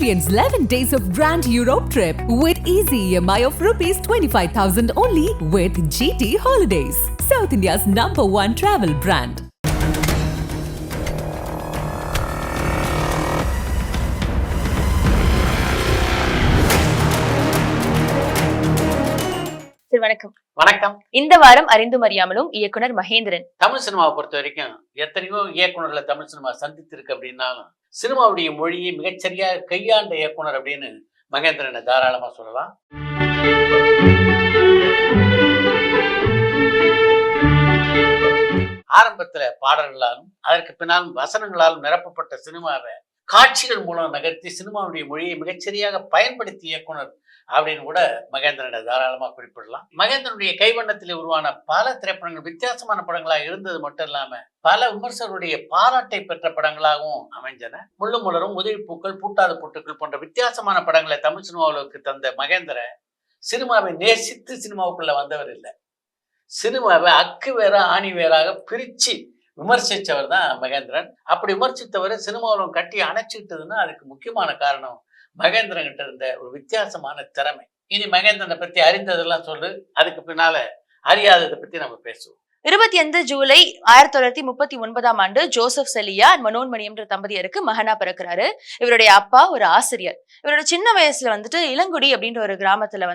Experience 11 days of Grand Europe trip with easy EMI of rupees 25,000 only with GT Holidays, South India's #1 travel brand. வணக்கம். வணக்கம். இந்த வாரம் அறிந்தும் அறியாமலும் இயக்குனர் மகேந்திரன். தமிழ் சினிமாவை பொறுத்த வரைக்கும் எத்தனையோ இயக்குனர்களை தமிழ் சினிமா சந்தித்திருக்கு அப்படின்னாலும் சினிமாவுடைய மொழியை மிகச்சரியாக கையாண்ட இயக்குனர் அப்படின்னு மகேந்திரனை தாராளமா சொல்லலாம். ஆரம்பத்துல பாடல்களாலும் அதற்கு பின்னாலும் வசனங்களாலும் நிரப்பப்பட்ட சினிமாவை காட்சிகள் மூலம் நகர்த்தி சினிமாவுடைய மொழியை மிகச்சரியாக பயன்படுத்திய இயக்குனர் அப்படின்னு கூட மகேந்திரனை தாராளமா குறிப்பிடலாம். மகேந்திரனுடைய கைவண்ணத்தில் உருவான பல திரைப்படங்கள் வித்தியாசமான படங்களாக இருந்தது மட்டும் இல்லாம பல விமர்சகருடைய பாராட்டை பெற்ற படங்களாகவும் அமைஞ்சன. முள்ளும் மலரும், உதவி பூக்கள், பூட்டாத பூட்டுக்கள் போன்ற வித்தியாசமான படங்களை தமிழ் சினிமாவுக்கு தந்த மகேந்திரன் சினிமாவை நேசித்து சினிமாவுக்குள்ள வந்தவர் இல்லை. சினிமாவை அக்கு வேற ஆணி வேறாக பிரிச்சு விமர்சித்தவர் தான் மகேந்திரன். அப்படி விமர்சித்தவரை சினிமாவிலும் கட்டி அணைச்சிக்கிட்டதுன்னா அதுக்கு முக்கியமான காரணம் மகேந்திரன் கிட்ட இருந்த ஒரு வித்தியாசமான திறமை. இனி மகேந்திரனை பத்தி அறிந்ததெல்லாம் சொல்லு, அதுக்கு பின்னால அறியாததை பத்தி நம்ம பேசுவோம். 25 ஜூலை 1939 ஜோசப் செலியா மனோன்மணி என்ற தம்பதியருக்கு மகனா பிறக்கிறாரு. இவருடைய அப்பா ஒரு ஆசிரியர். இவரோட சின்ன வயசுல இளங்குடி அப்படின்ற ஒரு கிராமத்துல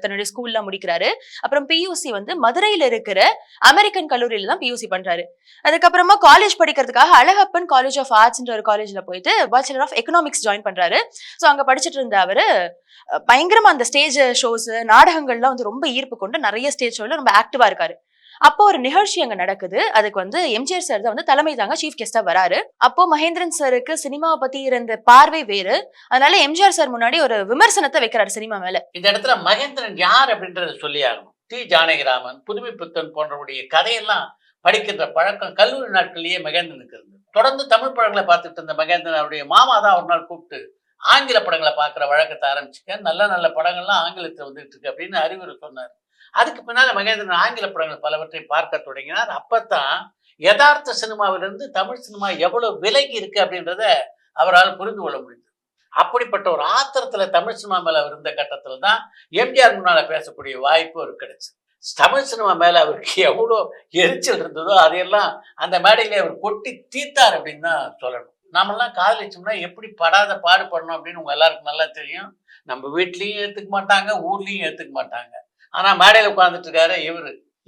தன்னுடைய ஸ்கூல்ல முடிக்கிறாரு. அப்புறம் பியூசி மதுரையில இருக்கிற அமெரிக்கன் கல்லூரியில தான் பியூசி பண்றாரு. அதுக்கப்புறமா காலேஜ் படிக்கிறதுக்காக அழகப்பன் காலேஜ் ஆஃப் ஆர்ட்ஸ்ன்ற ஒரு காலேஜ்ல போயிட்டு பேச்சுலர் ஆஃப் எக்கனாமிக்ஸ் ஜாயின் பண்றாரு. ஸோ அங்க படிச்சுட்டு இருந்த அவரு பயங்கரமா அந்த ஸ்டேஜ் ஷோஸ் நாடகங்கள்லாம் ரொம்ப ஈர்ப்பு கொண்டு நிறைய ஸ்டேஜ் ஷோல ரொம்ப ஆக்டிவா இருக்காரு. அப்போ ஒரு நிகழ்ச்சி அங்க நடக்குது. அதுக்கு எம்ஜிஆர் சார் தான் தலைமை தாங்க சீஃப் கெஸ்டா வராரு. அப்போ மகேந்திரன் சாருக்கு சினிமாவை பத்தி இருந்த பார்வை வேறு. அதனால எம்ஜிஆர் சார் முன்னாடி ஒரு விமர்சனத்தை வைக்கிறாரு சினிமா மேல. இந்த இடத்துல மகேந்திரன் யார் அப்படின்றத சொல்லி ஆகணும். டி ஜானகிராமன், புதுமை புத்தன் போன்றவருடைய கதையெல்லாம் படிக்கின்ற பழக்கம் கல்லூரி நாட்களிலேயே மகேந்திரனுக்கு இருந்தது. தொடர்ந்து தமிழ் படங்களை பார்த்துட்டு இருந்த மகேந்திரன் அவருடைய மாமா தான் ஒரு நாள் கூப்பிட்டு ஆங்கில படங்களை பார்க்குற வழக்கத்தை ஆரம்பிச்சுக்க, நல்ல நல்ல படங்கள்லாம் ஆங்கிலத்தில் வந்துட்டு இருக்கு அப்படின்னு அறிவுரை சொன்னார். அதுக்கு பின்னால மகேந்திரன் ஆங்கில படங்கள் பலவற்றை பார்க்க தொடங்கினார். அப்பத்தான் யதார்த்த சினிமாவிலிருந்து தமிழ் சினிமா எவ்வளவு விலகி இருக்கு அப்படின்றத அவரால் புரிந்து கொள்ள முடிந்தது. அப்படிப்பட்ட ஒரு ஆத்திரத்துல தமிழ் சினிமா மேல இருந்த கட்டத்துல தான் எம்ஜிஆர் முன்னால பேசக்கூடிய வாய்ப்பு அவருக்கு கிடைச்சது. தமிழ் சினிமா மேல அவருக்கு எவ்வளோ எரிச்சல் இருந்ததோ அதையெல்லாம் அந்த மேடையிலே அவர் கொட்டி தீர்த்தார் அப்படின்னு தான் சொல்லணும். நாமெல்லாம் காதலிச்சோம்னா எப்படி படாத பாடுபடணும் அப்படின்னு உங்க எல்லாருக்கும் நல்லா தெரியும். நம்ம வீட்லயும் ஏத்துக்க மாட்டாங்க, ஊர்லயும் ஏத்துக்க மாட்டாங்க. ஆனா மேடையில உட்கார்ந்துட்டு இருக்காரு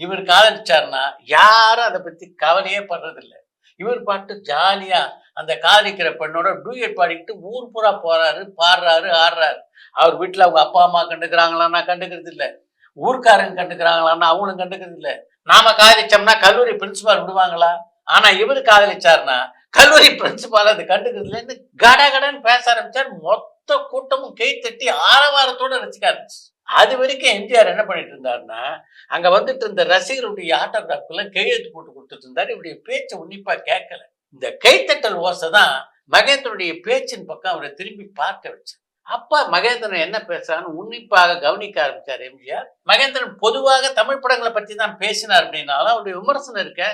இவர் காதலிச்சாருன்னா யாரும் அதை பத்தி கவலையே படுறதில்லை. இவர் பாட்டு ஜாலியா அந்த காதலிக்கிற பெண்ணோட டூயட் பாடிக்கிட்டு ஊர் பூரா போறாரு, பாடுறாரு, ஆடுறாரு. அவர் வீட்டுல அவங்க அப்பா அம்மா கண்டுக்கிறாங்களான்னா கண்டுக்கிறது இல்லை, ஊர்க்காரங்க கண்டுக்கிறாங்களான்னா அவங்களும் கண்டுக்கிறது இல்லை. நாம காதலிச்சோம்னா கல்லூரி பிரின்சிபால் விடுவாங்களா? ஆனா இவரு காதலிச்சாருன்னா கல்லூரி பிரின்சிபால் அது கண்டுக்கிறது இல்லைன்னு கடகடன்னு பேச ஆரம்பிச்சார். மொத்த கூட்டமும் கை தட்டி ஆரவாரத்தோட ரசிக்க ஆரம்பிச்சு. அது வரைக்கும் எம்ஜிஆர் என்ன பண்ணிட்டு இருந்தாருன்னா அங்க வந்துட்டு இருந்த ரசிகருடைய ஆட்டோகிராஃப்ல கையெழுத்து போட்டு கொடுத்துட்டு இருந்தாரு. இவருடைய பேச்சை உன்னிப்பா கேட்கல. இந்த கைத்தட்டல் ஓசை தான் மகேந்திரனுடைய பேச்சின் பக்கம் அவரை திரும்பி பார்க்க வச்சு. அப்பா மகேந்திரன் என்ன பேசுறான்னு உன்னிப்பாக கவனிக்க ஆரம்பிச்சார் எம்ஜிஆர். மகேந்திரன் பொதுவாக தமிழ் படங்களை பத்தி தான் பேசினார் அப்படின்னாலும் அவருடைய விமர்சனம் இருக்க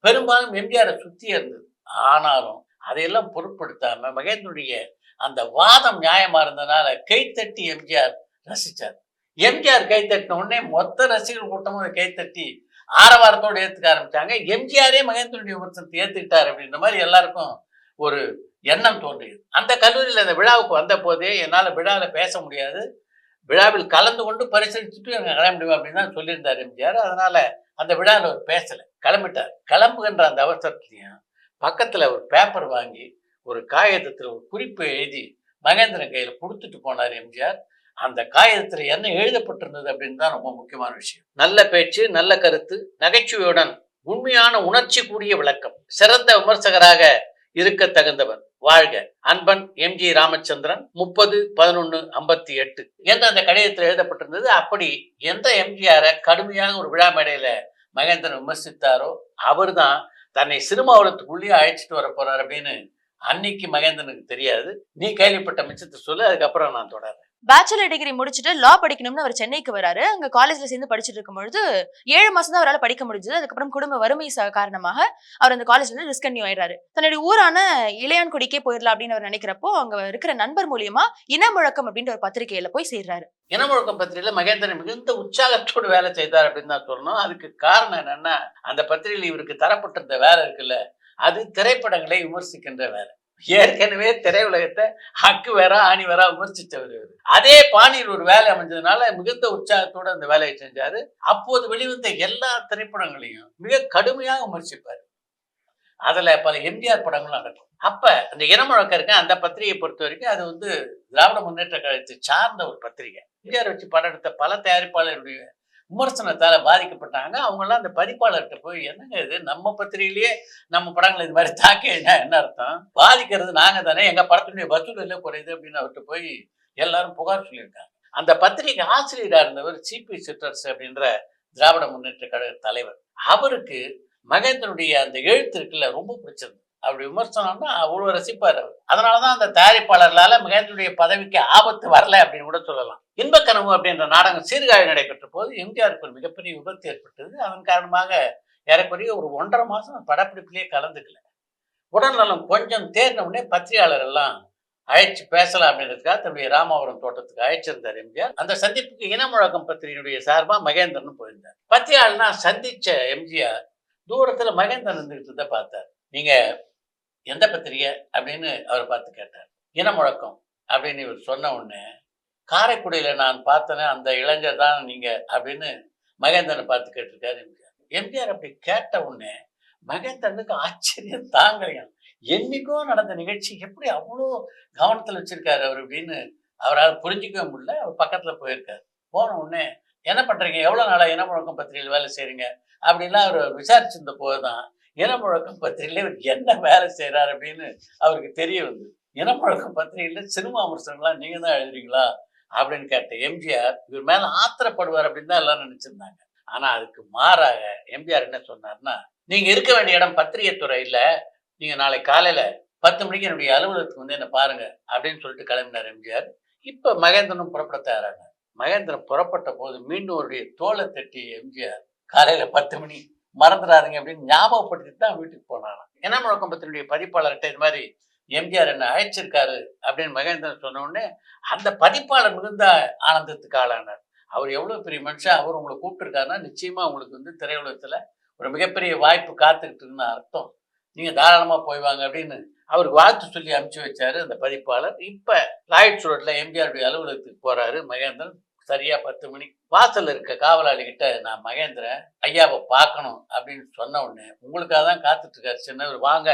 பெரும்பாலும் எம்ஜிஆரை சுத்தி இருந்தது. ஆனாலும் அதையெல்லாம் பொருட்படுத்தாம மகேந்திரனுடைய அந்த வாதம் நியாயமா இருந்ததுனால கைத்தட்டி எம்ஜிஆர் ரசிச்சார். எம்ஜிஆர் கைத்தட்டின உடனே மொத்த ரசிகர் கூட்டமும் அதை கைத்தட்டி ஆரவாரத்தோடு ஏத்துக்க ஆரம்பிச்சாங்க. எம்ஜிஆரே மகேந்திரனுடைய விமர்சனத்தை ஏத்துக்கிட்டார் அப்படின்ற மாதிரி எல்லாருக்கும் ஒரு எண்ணம் தோன்றியது. அந்த கல்லூரியில் அந்த விழாவுக்கு வந்த போதே என்னால் விழாவில் பேச முடியாது, விழாவில் கலந்து கொண்டு பரிசீலிச்சுட்டு எனக்கு கிளம்ப முடியும் அப்படின்னு தான் சொல்லியிருந்தார் எம்ஜிஆர். அதனால அந்த விழாவில் அவர் பேசலை, கிளம்பிட்டார். கிளம்புகின்ற அந்த அவசரத்துலையும் பக்கத்துல ஒரு பேப்பர் வாங்கி ஒரு காகிதத்தில் ஒரு குறிப்பை எழுதி மகேந்திரன் கையில கொடுத்துட்டு போனார் எம்ஜிஆர். அந்த காகிதத்துல என்ன எழுதப்பட்டிருந்தது அப்படின்னு தான் ரொம்ப முக்கியமான விஷயம். நல்ல பேச்சு, நல்ல கருத்து, நகைச்சுவையுடன் உண்மையான உணர்ச்சி கூடிய விளக்கம், சிறந்த விமர்சகராக இருக்க தகுந்தவர், வாழ்க அன்பன் எம்.ஜி. ராமச்சந்திரன் 30/11/58 என்ற அந்த கடிதத்தில் எழுதப்பட்டிருந்தது. அப்படி எந்த எம்ஜிஆரை கடுமையாக ஒரு விழா மேடையில மகேந்திரன் விமர்சித்தாரோ அவர் தான் தன்னை சினிமா உலகத்துக்குள்ளேயே அழைச்சிட்டு வர போறார் அப்படின்னு அன்னைக்கு மகேந்திரனுக்கு தெரியாது. நீ கேள்விப்பட்ட மிச்சத்தை சொல்லு, அதுக்கப்புறம் நான் தொடர்றேன். பேச்சுலர் டிகிரி முடிச்சுட்டு லா படிக்கணும்னு அவர் சென்னைக்கு வராரு. அங்க காலேஜ்ல சேர்ந்து படிச்சுட்டு இருக்கும்பொழுது 7 மாசம் தான் அவரால படிக்க முடிஞ்சது. அதுக்கப்புறம் குடும்ப வறுமை காரணமாக அவர் அந்த காலேஜ்ல இருந்து டிஸ்கன்டினியூ ஆயிடுறாரு. தன்னுடைய ஊரான இளையான்குடிக்கே போயிடலாம் அப்படின்னு அவர் நினைக்கிறப்போ அங்க இருக்கிற நண்பர் மூலியமா இனமுழக்கம் அப்படின்ற ஒரு பத்திரிகையில போய் சேர்றாரு. இனமுழக்கம் பத்திரிகையில மகேந்திரன் மிகுந்த உற்சாகத்தோடு வேலை செய்தார் அப்படின்னு தான் சொல்லணும். அதுக்கு காரணம் என்னன்னா, அந்த பத்திரிகையில் இவருக்கு தரப்பட்டிருந்த வேலை இருக்குல்ல, அது திரைப்படங்களை விமர்சிக்கின்ற வேலை. ஏற்கனவே திரையுலகத்தை அக்கு வேற ஆணி வேற விமர்சித்தவர். அதே பாணியில் ஒரு வேலை அமைஞ்சதுனால மிகுந்த உற்சாகத்தோட அந்த வேலையை செஞ்சாரு. அப்போது வெளிவந்த எல்லா திரைப்படங்களையும் மிக கடுமையாக விமர்சிப்பார். அதுல பல எம்ஜிஆர் படங்களும் நடக்கும். அப்ப அந்த இனமுழக்கம் இருக்க அந்த பத்திரிகையை பொறுத்த வரைக்கும் அது திராவிட முன்னேற்ற கழகத்தை சார்ந்த ஒரு பத்திரிகை. எம்ஜிஆர் வச்சு படம் எடுத்த பல தயாரிப்பாளருடைய விமர்சனத்தால பாதிக்கப்பட்டாங்க. அவங்க எல்லாம் அந்த பதிப்பாளர்கிட்ட போய், என்னங்க இது, நம்ம பத்திரிகையிலேயே நம்ம படங்களை இது மாதிரி தாக்கி என்ன அர்த்தம், பாதிக்கிறது நாங்க தானே, எங்க படத்தினுடைய வசூல் எல்லாம் குறையுது அப்படின்னு அவர்கிட்ட போய் எல்லாரும் புகார் சொல்லியிருக்காங்க. அந்த பத்திரிகை ஆசிரியராக இருந்தவர் சிபி சிற்றரசு அப்படின்ற திராவிட முன்னேற்ற கழக தலைவர். அவருக்கு மகேந்திரனுடைய அந்த எழுத்து இருக்குல்ல ரொம்ப பிடிச்சது. அப்படி விமர்சனம்னா அவ்வளவு ரசிப்பார் அவர். அதனாலதான் அந்த தயாரிப்பாளர்களால மகேந்திரனுடைய பதவிக்கு ஆபத்து வரல அப்படின்னு கூட சொல்லலாம். இன்பக்கனவு அப்படின்ற நாடகம் சீர்காழி நடைபெற்ற போது எம்ஜிஆருக்கு ஒரு மிகப்பெரிய விபத்து ஏற்பட்டது. அதன் காரணமாக ஏறக்குறைய ஒரு 1.5 மாசம் படப்பிடிப்பிலேயே கலந்துக்கல. உடல்நலம் கொஞ்சம் தேர்ந்த உடனே பத்திரிகையாளர் எல்லாம் அழைச்சு பேசலாம் அப்படின்றதுக்காக தன்னுடைய ராமாவரம் தோட்டத்துக்கு அழைச்சிருந்தார் எம்ஜிஆர். அந்த சந்திப்புக்கு இனமுழக்கம் பத்திரிகையுடைய சார்பா மகேந்திரன் போயிருந்தார். பத்திரிகையாளர்னா சந்திச்ச எம்ஜிஆர் தூரத்துல மகேந்திரன் இருந்துகிட்டு பார்த்தார். நீங்க எந்த பத்திரிகை அப்படின்னு அவரை பார்த்து கேட்டார். இனமுழக்கம் அப்படின்னு இவர் சொன்ன உடனே, காரைக்குடியில நான் பார்த்தேன்னு அந்த இளைஞர் தான் நீங்க அப்படின்னு மகேந்திரனை பார்த்து கேட்டிருக்காரு எம்ஜிஆர். எம்ஜிஆர் அப்படி கேட்ட உடனே மகேந்திரனுக்கு ஆச்சரியம் தாங்கலையாம். என்னைக்கோ நடந்த நிகழ்ச்சி எப்படி அவ்வளோ கவனத்துல வச்சிருக்காரு அவர் அப்படின்னு அவரால் புரிஞ்சிக்கவே முடியல. அவர் பக்கத்துல போயிருக்காரு. போன உடனே, என்ன பண்றீங்க, எவ்வளவு நாளா இனமுழக்கம் பத்திரிகையில் வேலை செய்றீங்க அப்படின்லாம் அவர் விசாரிச்சிருந்த போதுதான் இனமுழக்கம் பத்திரிகையில இவர் என்ன வேலை செய்யறாரு அப்படின்னு அவருக்கு தெரிய வந்து, இனமுழக்கம் பத்திரிகையில சினிமா விமர்சனங்கள்லாம் நீங்க தான் எழுதுறீங்களா அப்படின்னு கேட்ட எம்ஜிஆர் இவர் மேல ஆத்திரப்படுவார் அப்படின்னு தான் எல்லாரும் நினைச்சிருந்தாங்க. ஆனா அதுக்கு மாறாக எம்ஜிஆர் என்ன சொன்னார்னா, நீங்க இருக்க வேண்டிய இடம் பத்திரிகை துறை இல்ல, நீங்க நாளை காலையில 10 மணிக்கு என்னுடைய அலுவலகத்துக்கு என்ன பாருங்க அப்படின்னு சொல்லிட்டு கிளம்பினார் எம்ஜிஆர். இப்ப மகேந்திரனும் புறப்பட தயாராங்க. மகேந்திரன் புறப்பட்ட போது மீண்டும் அவருடைய தோலை தட்டி எம்ஜிஆர் காலையில 10 மணி மறந்துடாருங்க அப்படின்னு ஞாபகப்படுத்திட்டு தான் வீட்டுக்கு போனாராம். இனமுழக்கம் பத்திரிகையுடைய பதிப்பாளர்கிட்ட இது மாதிரி எம்ஜிஆர் என்ன அழைச்சிருக்காரு அப்படின்னு மகேந்திரன் சொன்ன உடனே அந்த பதிப்பாளர் மிகுந்த ஆனந்தத்துக்கு ஆளானார். அவர் எவ்வளவு பெரிய மனுஷன், அவர் உங்களை கூப்பிட்டுருக்காருன்னா நிச்சயமா உங்களுக்கு திரையுலகத்துல ஒரு மிகப்பெரிய வாய்ப்பு காத்துக்கிட்டு இருக்குன்னு அர்த்தம், நீங்க தாராளமா போய்வாங்க அப்படின்னு அவருக்கு வாழ்த்து சொல்லி அனுப்பிச்சு வச்சாரு அந்த பதிப்பாளர். இப்ப லாய்ட்ஸ் ரோட்ல எம்ஜிஆருடைய அலுவலகத்துக்கு போறாரு மகேந்திரன். சரியா 10 மணி. வாசல்ல இருக்க காவலாளி கிட்ட, நான் மகேந்திரன் ஐயாவை பார்க்கணும் அப்படின்னு சொன்ன உடனே, உங்களுக்காக தான் காத்துட்டு இருக்காரு சின்னவர், வாங்க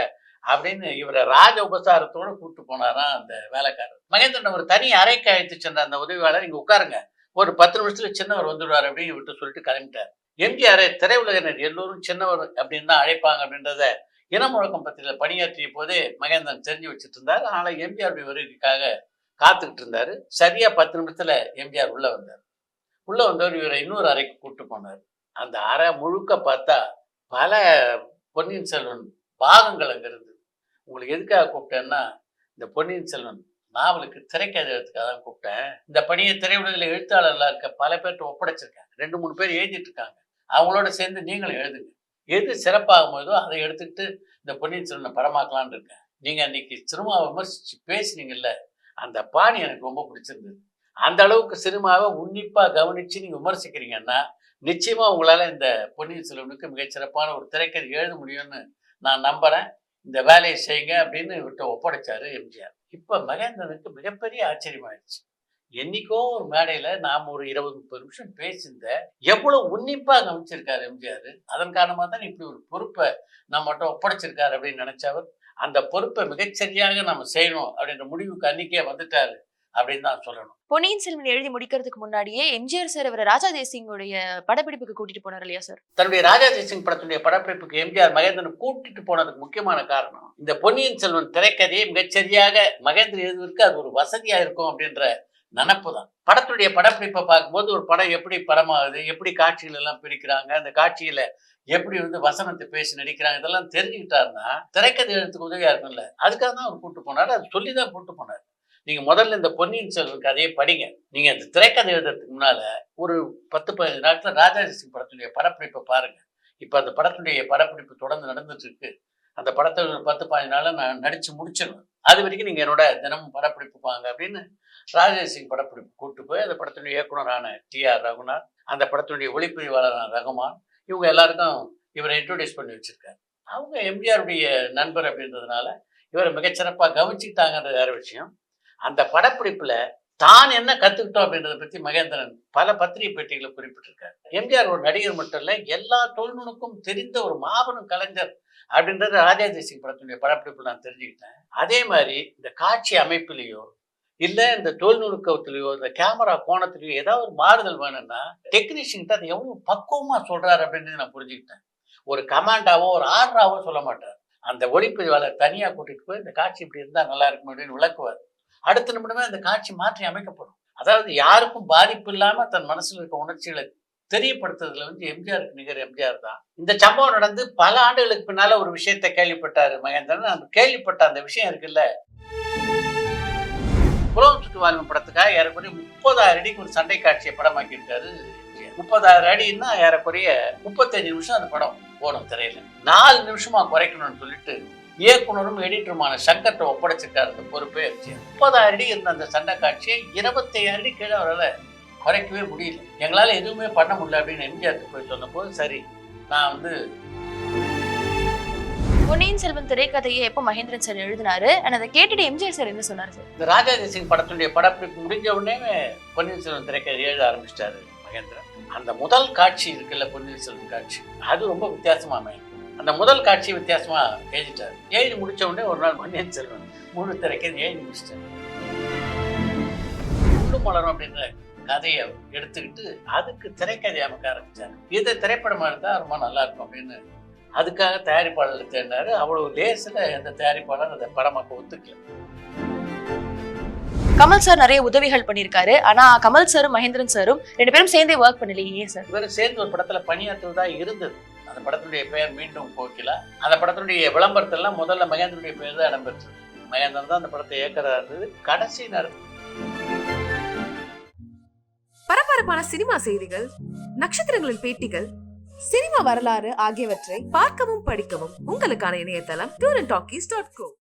அப்படின்னு இவரை ராஜ உபசாரத்தோட கூப்பிட்டு போனாராம் அந்த வேலைக்காரர். மகேந்திரன் ஒரு தனி அறைக்கு அழைத்து சென்ற அந்த உதவியாளர், இங்க உட்காருங்க, ஒரு 10 நிமிஷத்துல சின்னவர் வந்துடுவார் அப்படின்னு விட்டு சொல்லிட்டு கிளம்பிட்டார். எம்ஜிஆரை திரையுலகினர் எல்லோரும் சின்னவர் அப்படின்னு தான் அழைப்பாங்க அப்படின்றத இனமுழக்கம் பத்திரிகையில பணியாற்றிய போதே மகேந்திரன் தெரிஞ்சு வச்சுட்டு இருந்தார். அதனால எம்ஜிஆருடைய வருகைக்காக காத்துக்கிட்டு இருந்தாரு. சரியா 10 நிமிஷத்துல எம்ஜிஆர் உள்ள வந்தார். உள்ள வந்தவர் இவரை இன்னொரு அறைக்கு கூப்பிட்டு போனார். அந்த அறை முழுக்க பார்த்தா பல பொன்னியின் செல்வன் பாகங்கள் அங்க இருந்து. உங்களுக்கு எதுக்காக கூப்பிட்டேன்னா, இந்த பொன்னியின் செல்வன் நாவலுக்கு திரைக்கதை எழுத்துக்காக தான் கூப்பிட்டேன். இந்த பணியை திரையுலகில் எழுத்தாளர்களா இருக்க பல பேர்கிட்ட ஒப்படைச்சிருக்கேன். 2-3 பேர் எழுதிட்டு இருக்காங்க. அவங்களோட சேர்ந்து நீங்களும் எழுதுங்க. எது சிறப்பாகும் போதோ அதை எடுத்துக்கிட்டு இந்த பொன்னியின் செல்வனை படமாக்கலான்னு இருக்கேன். நீங்க அன்னைக்கு சினிமாவை விமர்சிச்சு பேசுனீங்கல்ல, அந்த பாணி எனக்கு ரொம்ப பிடிச்சிருந்தது. அந்த அளவுக்கு சினிமாவை உன்னிப்பா கவனிச்சு நீங்க விமர்சிக்கிறீங்கன்னா நிச்சயமா உங்களால இந்த பொன்னியின் செல்வனுக்கு மிகச்சிறப்பான ஒரு திரைக்கதை எழுத முடியும்னு நான் நம்புறேன். இந்த வேலையை செய்யுங்க அப்படின்னு இவர்கிட்ட ஒப்படைச்சாரு எம்ஜிஆர். இப்ப மகேந்திரனுக்கு மிகப்பெரிய ஆச்சரியமாயிடுச்சு. என்னைக்கோ ஒரு மேடையில நாம ஒரு 20-30 நிமிஷம் பேசியிருந்த எவ்வளவு உன்னிப்பா கவனிச்சிருக்காரு எம்ஜிஆர். அதன் காரணமா தான் இப்படி ஒரு பொறுப்பை நம்மகிட்ட ஒப்படைச்சிருக்காரு அப்படின்னு நினைச்சவர் அந்த பொறுப்பை மிகச்சரியாக நம்ம செய்யணும் அப்படின்ற முடிவுக்கு அன்னைக்கே வந்துட்டாரு அப்படின்னு தான் சொல்லணும். பொன்னியின் செல்வன் எழுதி முடிக்கிறதுக்கு முன்னாடியே எம்ஜிஆர் சார் அவர் ராஜா தேசிங்கோடைய படப்பிடிப்புக்கு கூட்டிட்டு போனார் இல்லையா சார்? தன்னுடைய ராஜா தேசிங் படத்துடைய படப்பிடிப்புக்கு எம்ஜிஆர் மகேந்திரன் கூட்டிட்டு போனதுக்கு முக்கியமான காரணம், இந்த பொன்னியின் செல்வன் திரைக்கதையை மிகச்சரியாக மகேந்திரன் எழுதுவதற்கு அது ஒரு வசதியா இருக்கும் அப்படின்ற நினப்பு தான். படத்துடைய படப்பிடிப்பை பார்க்கும்போது ஒரு படம் எப்படி படமாகுது, எப்படி காட்சிகள் எல்லாம் பிரிக்கிறாங்க, அந்த காட்சியில எப்படி வசனத்தை பேசி நடிக்கிறாங்க, இதெல்லாம் தெரிஞ்சுக்கிட்டாருன்னா திரைக்கதை எழுத்துக்கு உதவியா இருக்கும்ல. அதுக்காக தான் அவர் கூட்டு போனாரு. அது சொல்லிதான் கூட்டு போனார். நீங்க முதல்ல இந்த பொன்னியின் செல்வன் கதையை படிங்க. நீங்க இந்த திரைக்கதை எழுதுறதுக்கு முன்னால ஒரு 10-15 நாட்கள் ராஜாஜி சிங் படத்துடைய படப்பிடிப்பை பாருங்க. இப்ப அந்த படத்துடைய படப்பிடிப்பு தொடர்ந்து நடந்துட்டு இருக்கு. அந்த படத்தை ஒரு 10-15 நாள்ல நான் நடிச்சு முடிச்சிடணும். அது வரைக்கும் நீங்க என்னோட தினமும் படப்பிடிப்பு பாங்க அப்படின்னு ராஜாஜி சிங் படப்பிடிப்பு கூட்டு போய் அந்த படத்துடைய இயக்குனரான TR ரகுநாத், அந்த படத்துடைய ஒளிப்பதிவாளரான ரகுமான், இவங்க எல்லாருக்கும் இவரை இன்ட்ரோடியூஸ் பண்ணி வச்சிருக்காரு. அவங்க எம்ஜிஆருடைய நண்பர் அப்படின்றதுனால இவரை மிகச்சிறப்பாக கவனிச்சுக்கிட்டாங்கன்றது வேற விஷயம். அந்த படப்பிடிப்புல தான் என்ன கத்துக்கிட்டோம் அப்படின்றத பத்தி மகேந்திரன் பல பத்திரிகை பேட்டிகளை குறிப்பிட்டிருக்காரு. எம்ஜிஆர் ஒரு நடிகர் மட்டும் இல்ல, எல்லா தொழில்நுட்பமும் தெரிந்த ஒரு மாபெரும் கலைஞர் அப்படின்றது ராஜாஜி சிங் படத்துடைய படப்பிடிப்புல நான் தெரிஞ்சுக்கிட்டேன். அதே மாதிரி இந்த காட்சி அமைப்பிலேயோ இல்ல இந்த தொழில்நுட்பத்திலேயோ இந்த கேமரா கோணத்திலேயோ ஏதாவது ஒரு மாறுதல் வேணும்னா டெக்னீஷியன்கிட்ட அதை எவ்வளவு பக்குவமா சொல்றாரு அப்படின்றது நான் புரிஞ்சுக்கிட்டேன். ஒரு கமாண்டாவோ ஒரு ஆர்டராவோ சொல்ல மாட்டார். அந்த ஒளிப்பதிவாளர் தனியா கூட்டிட்டு போய் இந்த காட்சி இப்படி இருந்தா நல்லா இருக்கும் அப்படின்னு விளக்குவார். அடுத்த நிமிடமே அந்த காட்சி மாற்றி அமைக்கப்படும். அதாவது யாருக்கும் பாதிப்பு இல்லாம தன் மனசுல இருக்க உணர்ச்சிகளை தெரியப்படுத்துறதுல எம்ஜிஆருக்கு நிகர் எம்ஜிஆர் தான். இந்த சம்பவம் நடந்து பல ஆண்டுகளுக்கு பின்னால ஒரு விஷயத்தை கேள்விப்பட்டாரு மகேந்திரன். அந்த கேள்விப்பட்ட அந்த விஷயம் இருக்குல்ல, புலவம் சுற்று வாழ்வு படத்துக்காக ஏறக்குறைய 30,000 அடிக்கு ஒரு சண்டை காட்சியை படமாக்கி இருக்காரு. 30,000 அடின்னா ஏறக்குறைய 35 நிமிஷம் அந்த படம் போடும் திரையில. 4 நிமிஷமா குறைக்கணும்னு சொல்லிட்டு இயக்குனரும் எடிட்டருமான சங்கர்ட்ட ஒப்படைச்சிருக்காரு அந்த பொறுப்பே. 30,000 அடி இருந்த அந்த சண்டை காட்சியை 27 அடி கீழே அவரால் குறைக்கவே முடியல. எங்களால எதுவுமே பண்ண முடியல அப்படின்னு எம்ஜிஆருக்கு போய் சொன்னபோது, சரி நான் பொன்னியின் செல்வன் திரைக்கதையை எப்போ மகேந்திரன் சார் எழுதினாரு, அதை கேட்டுட்டு எம்ஜிஆர் சார் என்ன சொன்னாரு சார்? இந்த ராஜாஜி சிங் படத்துடைய படப்பிடிப்பு முடிஞ்ச உடனே பொன்னியின் செல்வன் திரைக்கதை எழுத ஆரம்பிச்சிட்டாரு மகேந்திரன். அந்த முதல் காட்சி இருக்குல்ல, பொன்னியின் செல்வன் காட்சி, அது ரொம்ப வித்தியாசமா அமையும். அந்த முதல் காட்சி வித்தியாசமா எழுதிட்டாரு. எழுதி முடிச்ச உடனே ஒரு நாள் பொன்னியின் செல்வன் முழு திரைக்கதை எழுதி முடிச்சிட்டாரு. முள்ளு மலரும் அப்படின்ற கதையை எடுத்துக்கிட்டு அதுக்கு திரைக்கதை அமைக்க ஆரம்பிச்சாரு. இதை திரைப்படமா இருந்தா ரொம்ப நல்லா இருக்கும் அப்படின்னு அதுக்காக தயாரிப்பாளர் தேடினாரு. அவ்வளவு லேசில் எந்த தயாரிப்பாளர் அதை படமாக்க ஒத்துக்கல. கமல் சார் நிறைய உதவிகள் பண்ணியிருக்காரு. ஆனா கமல் சாரும் மகேந்திரன் சாரும் 2 பேரும் சேர்ந்தே ஒர்க் பண்ணலையே சார். இவரும் சேர்ந்து ஒரு படத்துல பணியாற்றுவதா இருந்தது. அந்த படத்துடைய பெயர் மீண்டும் போக்கல. அந்த படத்தினுடைய விளம்பரத்தெல்லாம் முதல்ல மகேந்திரனுடைய பெயர் தான் இடம்பெற்றது. மகேந்திரன் தான் அந்த படத்தை இயக்கிறதா இருந்தது. கடைசி நேரம் பரபரப்பான சினிமா செய்திகள், நட்சத்திரங்களின் பேட்டிகள், சினிமா வரலாறு ஆகியவற்றை பார்க்கவும் படிக்கவும் உங்களுக்கான இணையதளம் tourantalkies.co.